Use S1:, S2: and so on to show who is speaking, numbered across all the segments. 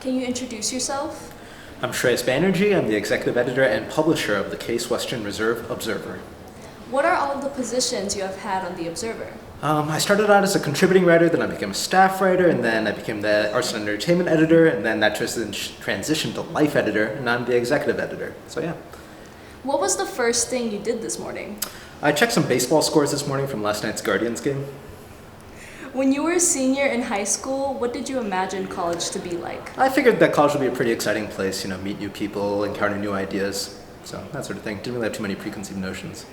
S1: Can you introduce yourself?
S2: I'm Shreyas Banerjee. I'm the executive editor and publisher of the Case Western Reserve Observer.
S1: What are all of the positions you have had on the Observer?
S2: I started out as a contributing writer, then I became a staff writer, and then I became the arts and entertainment editor, and then that transitioned to life editor, and I'm the executive editor. So yeah.
S1: What was the first thing you did this morning?
S2: I checked some baseball scores this morning from last night's Guardians game.
S1: When you were a senior in high school, what did you imagine college to be like?
S2: I figured that college would be a pretty exciting place, meet new people, encounter new ideas, so that sort of thing. Didn't really have too many preconceived notions.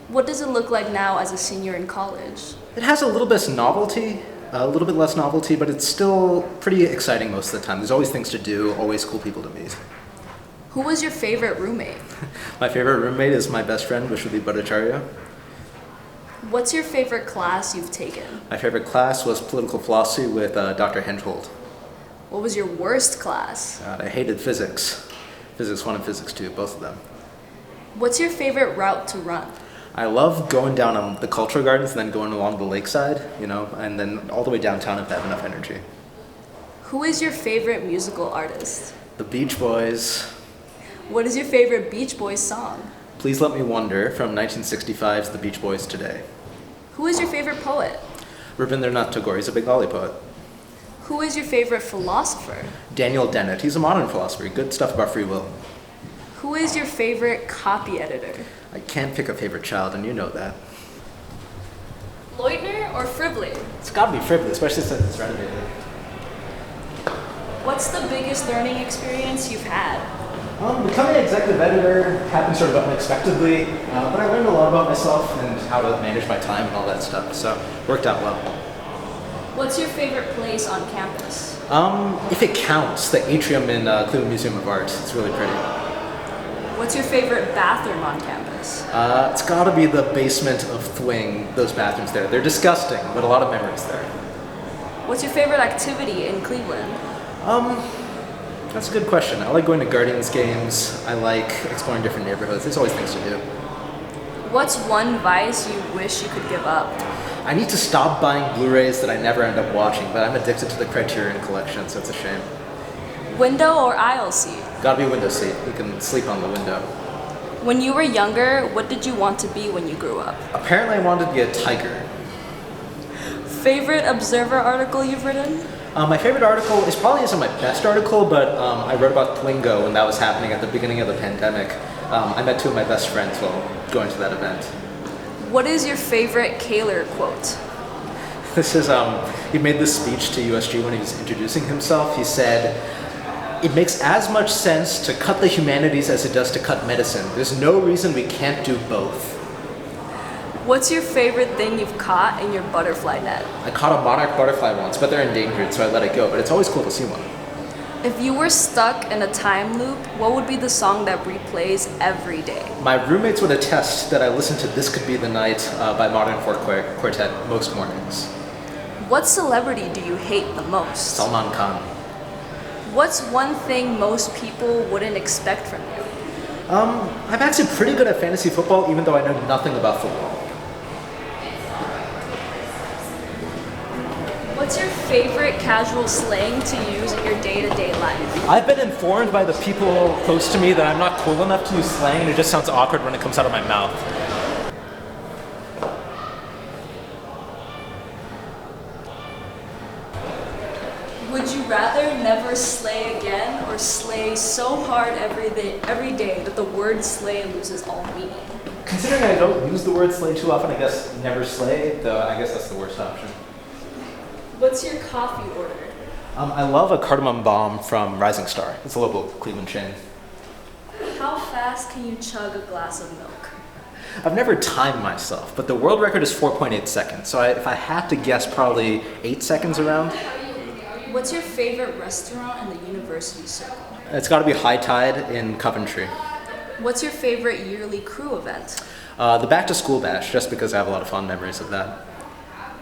S1: What does it look like now as a senior in college?
S2: It has a little bit less novelty, but it's still pretty exciting most of the time. There's always things to do, always cool people to meet.
S1: Who was your favorite roommate?
S2: My favorite roommate is my best friend, Vishwadi Bhattacharya.
S1: What's your favorite class you've taken?
S2: My favorite class was political philosophy with Dr. Henschhold.
S1: What was your worst class?
S2: I hated physics. Physics 1 and Physics 2, both of them.
S1: What's your favorite route to run?
S2: I love going down the cultural gardens and then going along the lakeside, and then all the way downtown if I have enough energy.
S1: Who is your favorite musical artist?
S2: The Beach Boys.
S1: What is your favorite Beach Boys song?
S2: Please Let Me Wonder from 1965's The Beach Boys Today.
S1: Who is your favorite poet?
S2: Rabindranath Tagore, he's a Bengali poet.
S1: Who is your favorite philosopher?
S2: Daniel Dennett, he's a modern philosopher, good stuff about free will.
S1: Who is your favorite copy editor?
S2: I can't pick a favorite child, and you know that.
S1: Leutner or Frivoli?
S2: It's gotta be Frivoli, especially since it's renovated.
S1: What's the biggest learning experience you've had?
S2: Becoming an executive editor happened sort of unexpectedly, but I learned a lot about myself and how to manage my time and all that stuff, so it worked out well.
S1: What's your favorite place on campus?
S2: If it counts, the atrium in Cleveland Museum of Art. It's really pretty.
S1: What's your favorite bathroom on campus?
S2: It's gotta be the basement of Thwing, those bathrooms there. They're disgusting, but a lot of memories there.
S1: What's your favorite activity in Cleveland?
S2: That's a good question. I like going to Guardians games. I like exploring different neighborhoods. There's always things to do.
S1: What's one vice you wish you could give up?
S2: I need to stop buying Blu-rays that I never end up watching, but I'm addicted to the Criterion collection, so it's a shame.
S1: Window or aisle seat?
S2: Gotta be window seat. You can sleep on the window.
S1: When you were younger, what did you want to be when you grew up?
S2: Apparently I wanted to be a tiger.
S1: Favorite Observer article you've written?
S2: My favorite article probably isn't my best article, but I wrote about Twingo when that was happening at the beginning of the pandemic. I met two of my best friends while going to that event.
S1: What is your favorite Kaler quote?
S2: This is, he made this speech to USG when he was introducing himself. He said, "It makes as much sense to cut the humanities as it does to cut medicine. There's no reason we can't do both."
S1: What's your favorite thing you've caught in your butterfly net?
S2: I caught a monarch butterfly once, but they're endangered, so I let it go. But it's always cool to see one.
S1: If you were stuck in a time loop, what would be the song that replays every day?
S2: My roommates would attest that I listen to This Could Be the Night by Modern Folk Quartet most mornings.
S1: What celebrity do you hate the most?
S2: Salman Khan.
S1: What's one thing most people wouldn't expect from you?
S2: I'm actually pretty good at fantasy football, even though I know nothing about football.
S1: What's your favorite casual slang to use in your day-to-day life?
S2: I've been informed by the people close to me that I'm not cool enough to use slang, and it just sounds awkward when it comes out of my mouth.
S1: Would you rather never slay again or slay so hard every day that the word slay loses all meaning?
S2: Considering I don't use the word slay too often, I guess never slay, though I guess that's the worst option.
S1: What's your coffee order?
S2: I love a cardamom bomb from Rising Star. It's a local Cleveland chain.
S1: How fast can you chug a glass of milk?
S2: I've never timed myself, but the world record is 4.8 seconds, so if I had to guess, probably 8 seconds around.
S1: What's your favorite restaurant in the university circle?
S2: It's got to be High Tide in Coventry.
S1: What's your favorite yearly crew event?
S2: The Back to School Bash, just because I have a lot of fond memories of that.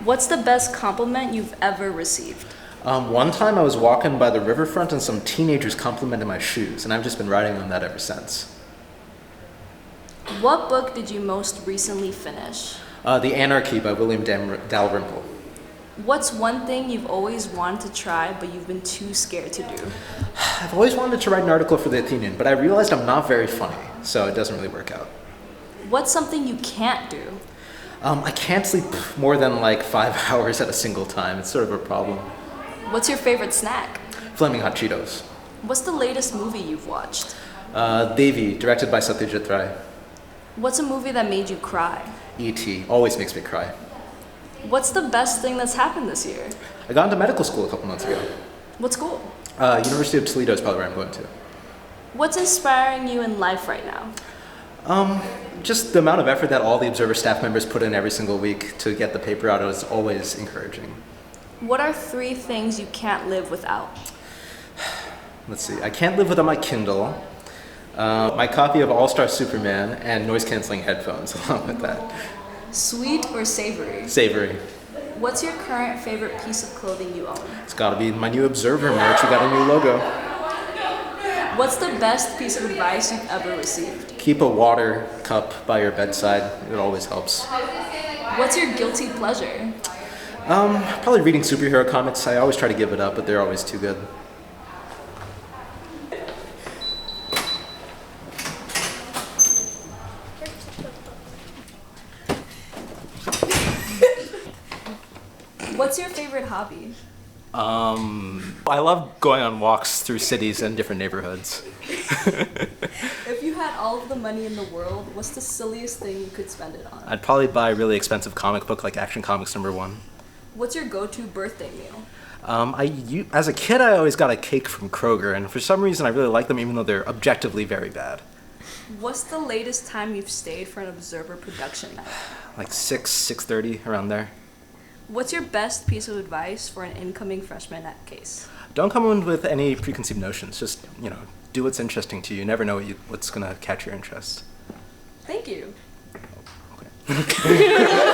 S1: What's the best compliment you've ever received?
S2: One time I was walking by the riverfront and some teenagers complimented my shoes, and I've just been riding on that ever since.
S1: What book did you most recently finish?
S2: The Anarchy by William Dalrymple.
S1: What's one thing you've always wanted to try but you've been too scared to do?
S2: I've always wanted to write an article for the Athenian, but I realized I'm not very funny, so it doesn't really work out.
S1: What's something you can't do?
S2: I can't sleep more than like 5 hours at a single time. It's sort of a problem.
S1: What's your favorite snack?
S2: Flaming hot Cheetos.
S1: What's the latest movie you've watched?
S2: Devi, directed by Satyajit Ray.
S1: What's a movie that made you cry?
S2: E.T. always makes me cry.
S1: What's the best thing that's happened this year?
S2: I got into medical school a couple months ago.
S1: What school?
S2: University of Toledo is probably where I'm going to.
S1: What's inspiring you in life right now?
S2: Just the amount of effort that all the Observer staff members put in every single week to get the paper out is always encouraging.
S1: What are 3 things you can't live without?
S2: Let's see. I can't live without my Kindle, my copy of All-Star Superman, and noise-canceling headphones along with that.
S1: Sweet or savory?
S2: Savory.
S1: What's your current favorite piece of clothing you own?
S2: It's got to be my new Observer merch. We got a new logo.
S1: What's the best piece of advice you've ever received?
S2: Keep a water cup by your bedside. It always helps.
S1: What's your guilty pleasure?
S2: Probably reading superhero comics. I always try to give it up, but they're always too good.
S1: What's your favorite hobby?
S2: I love going on walks through cities and different neighborhoods.
S1: If you had all of the money in the world, what's the silliest thing you could spend it on?
S2: I'd probably buy a really expensive comic book like Action Comics #1.
S1: What's your go-to birthday meal?
S2: As a kid, I always got a cake from Kroger, and for some reason, I really like them even though they're objectively very bad.
S1: What's the latest time you've stayed for an Observer production night?
S2: Like 6:30, around there.
S1: What's your best piece of advice for an incoming freshman at Case?
S2: Don't come in with any preconceived notions. Just, do what's interesting to you. You never know what's going to catch your interest.
S1: Thank you.
S2: Okay.